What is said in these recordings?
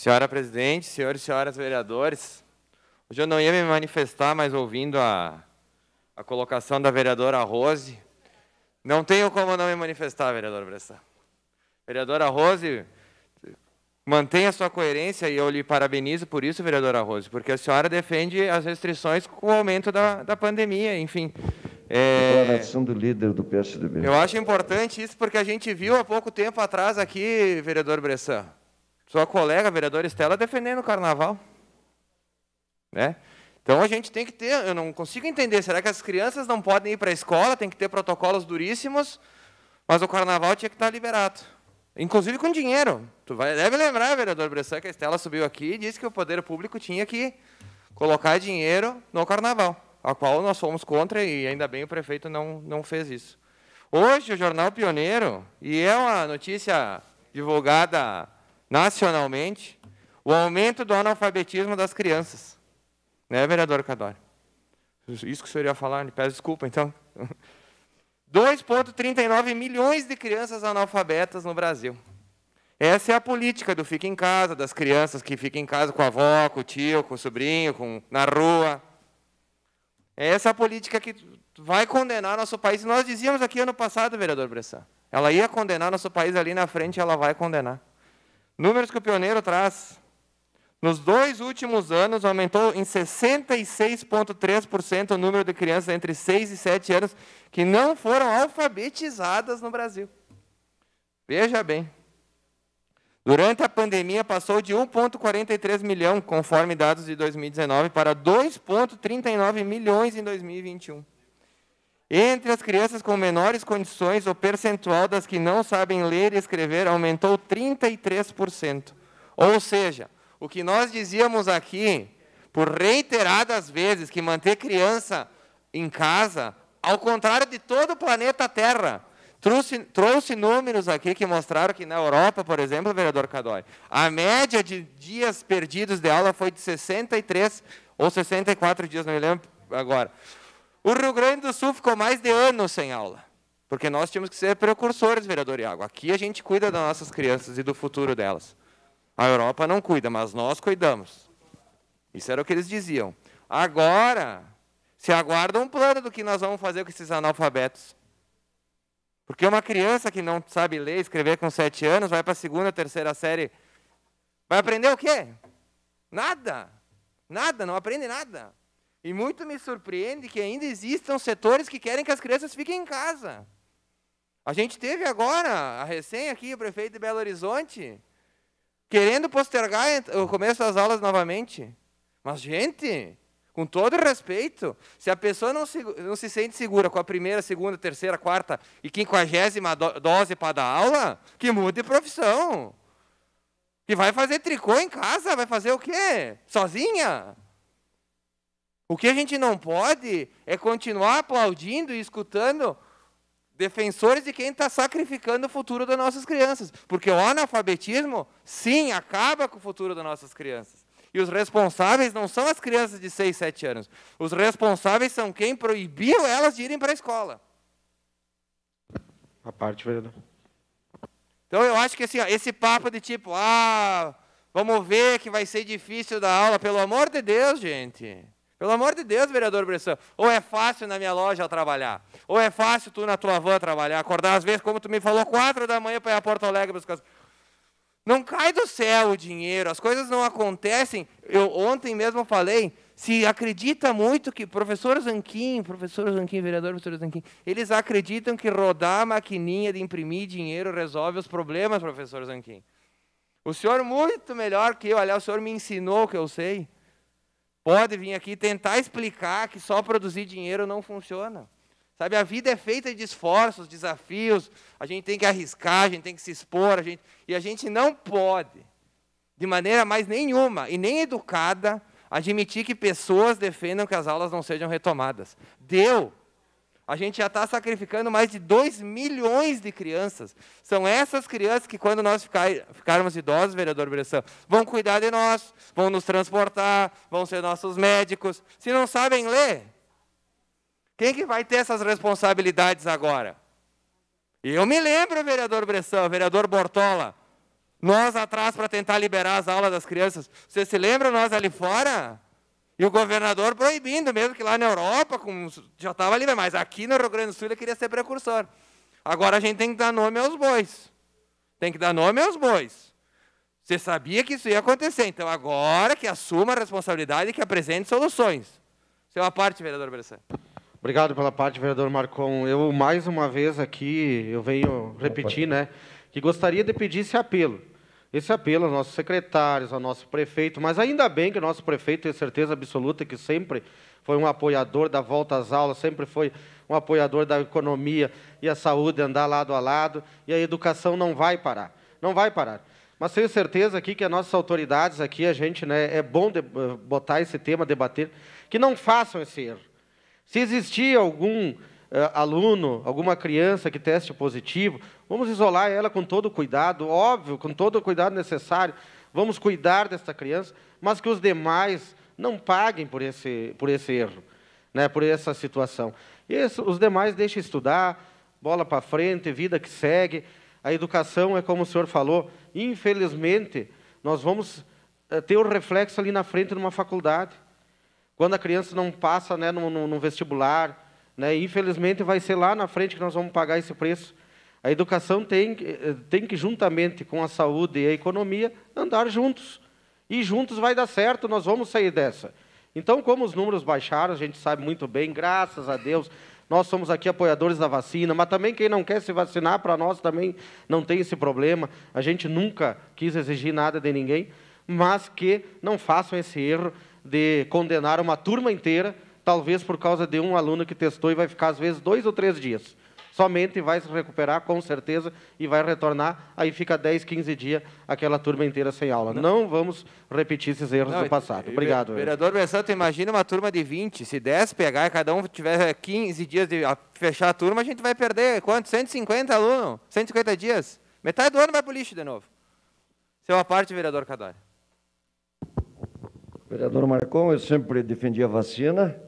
Senhora presidente, senhores e senhoras vereadores, hoje eu não ia me manifestar, mas ouvindo a colocação da vereadora Rose, não tenho como não me manifestar, vereador Bressan. Vereadora Rose, mantenha sua coerência e eu lhe parabenizo por isso, vereadora Rose, porque a senhora defende as restrições com o aumento da pandemia, enfim. Declaração do líder do PSDB. Eu acho importante isso porque a gente viu há pouco tempo atrás aqui, vereador Bressan, sua colega, a vereadora Estela, defendendo o carnaval. Né? Então a gente tem que ter, eu não consigo entender, será que as crianças não podem ir para a escola, tem que ter protocolos duríssimos, mas o carnaval tinha que estar liberado. Inclusive com dinheiro. Deve lembrar, vereador Bressan, que a Estela subiu aqui e disse que o poder público tinha que colocar dinheiro no carnaval, a qual nós fomos contra e ainda bem o prefeito não fez isso. Hoje o Jornal Pioneiro, e é uma notícia divulgada nacionalmente, o aumento do analfabetismo das crianças. Né, vereador Cadório? Isso que o senhor ia falar, me peço desculpa, então. 2,39 milhões de crianças analfabetas no Brasil. Essa é a política do fica em casa, das crianças que ficam em casa com a avó, com o tio, com o sobrinho, na rua. Essa é a política que vai condenar nosso país. Nós dizíamos aqui ano passado, vereador Bressan, ela ia condenar nosso país ali na frente, ela vai condenar. Números que o Pioneiro traz. Nos 2 últimos anos, aumentou em 66,3% o número de crianças entre 6 e 7 anos que não foram alfabetizadas no Brasil. Veja bem. Durante a pandemia, passou de 1,43 milhão, conforme dados de 2019, para 2,39 milhões em 2021. Entre as crianças com menores condições, o percentual das que não sabem ler e escrever aumentou 33%. Ou seja, o que nós dizíamos aqui, por reiteradas vezes, que manter criança em casa, ao contrário de todo o planeta Terra, trouxe números aqui que mostraram que na Europa, por exemplo, vereador Cadói, a média de dias perdidos de aula foi de 63 ou 64 dias, não me lembro agora. O Rio Grande do Sul ficou mais de anos sem aula, porque nós tínhamos que ser precursores, vereador Iago. Aqui a gente cuida das nossas crianças e do futuro delas. A Europa não cuida, mas nós cuidamos. Isso era o que eles diziam. Agora, se aguarda um plano do que nós vamos fazer com esses analfabetos. Porque uma criança que não sabe ler e escrever com 7 anos, vai para a 2ª, 3ª série, vai aprender o quê? Nada. Nada, não aprende nada. E muito me surpreende que ainda existam setores que querem que as crianças fiquem em casa. A gente teve agora, a recém aqui, o prefeito de Belo Horizonte, querendo postergar o começo das aulas novamente. Mas, gente, com todo respeito, se a pessoa não se sente segura com a 1ª, 2ª, 3ª, 4ª e 50ª dose para dar aula, que mude de profissão. Que vai fazer tricô em casa, vai fazer o quê? Sozinha? O que a gente não pode é continuar aplaudindo e escutando defensores de quem está sacrificando o futuro das nossas crianças. Porque o analfabetismo, sim, acaba com o futuro das nossas crianças. E os responsáveis não são as crianças de 6, 7 anos. Os responsáveis são quem proibiu elas de irem para a escola. A parte, vereador. Então, eu acho que assim, ó, esse papo de tipo, vamos ver que vai ser difícil dar aula, pelo amor de Deus, gente. Pelo amor de Deus, vereador Bressan, ou é fácil na minha loja eu trabalhar, ou é fácil tu na tua van trabalhar, acordar às vezes, como tu me falou, 4 da manhã para ir a Porto Alegre buscar. Não cai do céu o dinheiro, as coisas não acontecem. Eu ontem mesmo falei, se acredita muito que professor Zanquim, vereador professor Zanquim, eles acreditam que rodar a maquininha de imprimir dinheiro resolve os problemas, professor Zanquim. O senhor muito melhor que eu, aliás, o senhor me ensinou o que eu sei. Pode vir aqui tentar explicar que só produzir dinheiro não funciona. Sabe, a vida é feita de esforços, desafios, a gente tem que arriscar, a gente tem que se expor, e a gente não pode, de maneira mais nenhuma e nem educada, admitir que pessoas defendam que as aulas não sejam retomadas. Deu. A gente já está sacrificando mais de 2 milhões de crianças. São essas crianças que, quando nós ficarmos idosos, vereador Bressan, vão cuidar de nós, vão nos transportar, vão ser nossos médicos. Se não sabem ler, quem que vai ter essas responsabilidades agora? Eu me lembro, vereador Bressan, vereador Bortola, Nós atrás para tentar liberar as aulas das crianças. Vocês se lembram nós ali fora? E o governador proibindo, mesmo que lá na Europa já estava livre, mas aqui no Rio Grande do Sul ele queria ser precursor. Agora a gente tem que dar nome aos bois. Tem que dar nome aos bois. Você sabia que isso ia acontecer, então agora que assuma a responsabilidade e que apresente soluções. Seu à parte, vereador Bressan. Obrigado pela parte, vereador Marcon. Eu, mais uma vez aqui, eu venho repetir, né, que gostaria de pedir esse apelo. Esse apelo aos nossos secretários, ao nosso prefeito, mas ainda bem que o nosso prefeito tem certeza absoluta que sempre foi um apoiador da volta às aulas, sempre foi um apoiador da economia e a saúde andar lado a lado, e a educação não vai parar, não vai parar. Mas tenho certeza aqui que as nossas autoridades aqui, a gente, né, é bom botar esse tema, debater, que não façam esse erro. Se existir algum aluno, alguma criança que teste positivo, vamos isolar ela com todo o cuidado, óbvio, com todo o cuidado necessário, vamos cuidar dessa criança, mas que os demais não paguem por esse erro, né, por essa situação. E os demais deixem estudar, bola para frente, vida que segue. A educação é como o senhor falou, infelizmente, nós vamos ter o reflexo ali na frente numa faculdade. Quando a criança não passa, né, no vestibular, né, infelizmente vai ser lá na frente que nós vamos pagar esse preço. A educação tem que, juntamente com a saúde e a economia, andar juntos. E juntos vai dar certo, nós vamos sair dessa. Então, como os números baixaram, a gente sabe muito bem, graças a Deus, nós somos aqui apoiadores da vacina, mas também quem não quer se vacinar, para nós também não tem esse problema. A gente nunca quis exigir nada de ninguém, mas que não façam esse erro de condenar uma turma inteira, talvez por causa de um aluno que testou e vai ficar, às vezes, 2 ou 3 dias. Somente vai se recuperar, com certeza, e vai retornar, aí fica 10, 15 dias aquela turma inteira sem aula. Não vamos repetir esses erros do passado. Obrigado. Vereador Bressan, tu imagina uma turma de 20, se 10 pegar e cada um tiver 15 dias de fechar a turma, a gente vai perder, quanto? 150 alunos? 150 dias? Metade do ano vai para o lixo de novo. Seu à parte, vereador Cadório. Vereador Marcon, eu sempre defendi a vacina,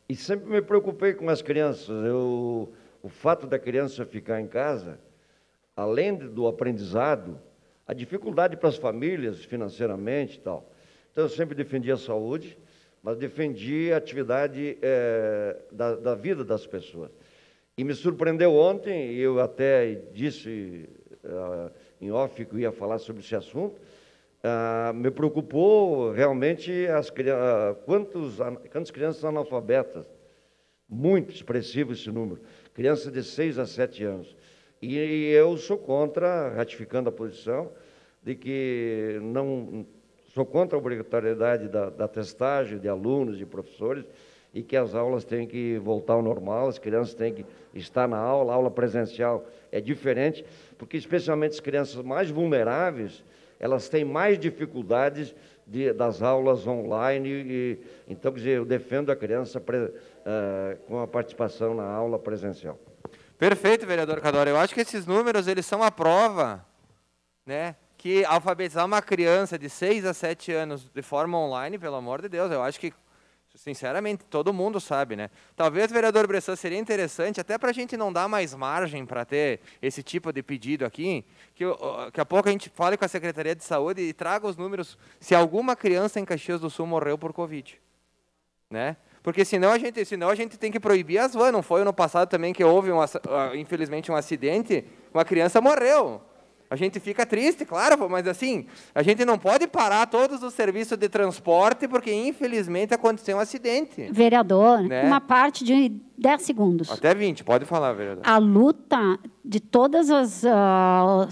e sempre me preocupei com as crianças. O fato da criança ficar em casa, além do aprendizado, a dificuldade para as famílias financeiramente e tal. Então, eu sempre defendi a saúde, mas defendi a atividade da vida das pessoas. E me surpreendeu ontem, e eu até disse em off que eu ia falar sobre esse assunto, me preocupou realmente quantas crianças analfabetas, muito expressivo esse número, crianças de 6 a 7 anos. E eu sou contra, ratificando a posição, de que não sou contra a obrigatoriedade da testagem de alunos, de professores, e que as aulas têm que voltar ao normal, as crianças têm que estar na aula, a aula presencial é diferente, porque especialmente as crianças mais vulneráveis, elas têm mais dificuldades das aulas online, então, quer dizer, eu defendo a criança com a participação na aula presencial. Perfeito, vereador Cadório. Eu acho que esses números, eles são a prova, né, que alfabetizar uma criança de 6 a 7 anos de forma online, pelo amor de Deus, eu acho que, sinceramente, todo mundo sabe, né? Talvez, vereador Bressan, seria interessante, até para a gente não dar mais margem para ter esse tipo de pedido aqui, que daqui a pouco a gente fale com a Secretaria de Saúde e traga os números se alguma criança em Caxias do Sul morreu por Covid, né? Porque senão a gente tem que proibir as vans. Não foi ano passado também que houve, infelizmente, um acidente, uma criança morreu. A gente fica triste, claro, mas assim, a gente não pode parar todos os serviços de transporte porque, infelizmente, aconteceu um acidente. Vereador, né? Uma parte de 10 segundos. Até 20, pode falar, vereador. A luta de todas as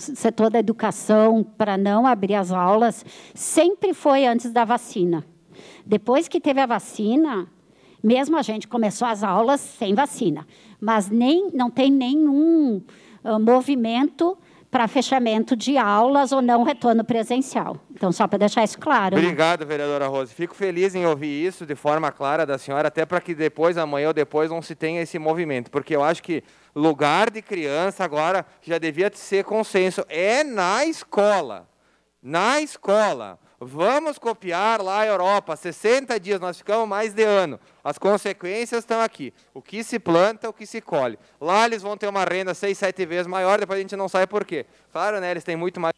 setor da educação para não abrir as aulas sempre foi antes da vacina. Depois que teve a vacina, mesmo a gente começou as aulas sem vacina, mas não tem nenhum movimento para fechamento de aulas ou não retorno presencial. Então, só para deixar isso claro. Obrigado, né? Vereadora Rose. Fico feliz em ouvir isso de forma clara da senhora, até para que depois, amanhã ou depois, não se tenha esse movimento. Porque eu acho que lugar de criança agora já devia ser consenso. É na escola. Na escola. vamos copiar lá a Europa, 60 dias, nós ficamos mais de ano. As consequências estão aqui. O que se planta, o que se colhe. Lá eles vão ter uma renda 6, 7 vezes maior, depois a gente não sabe por quê. Claro, né, eles têm muito mais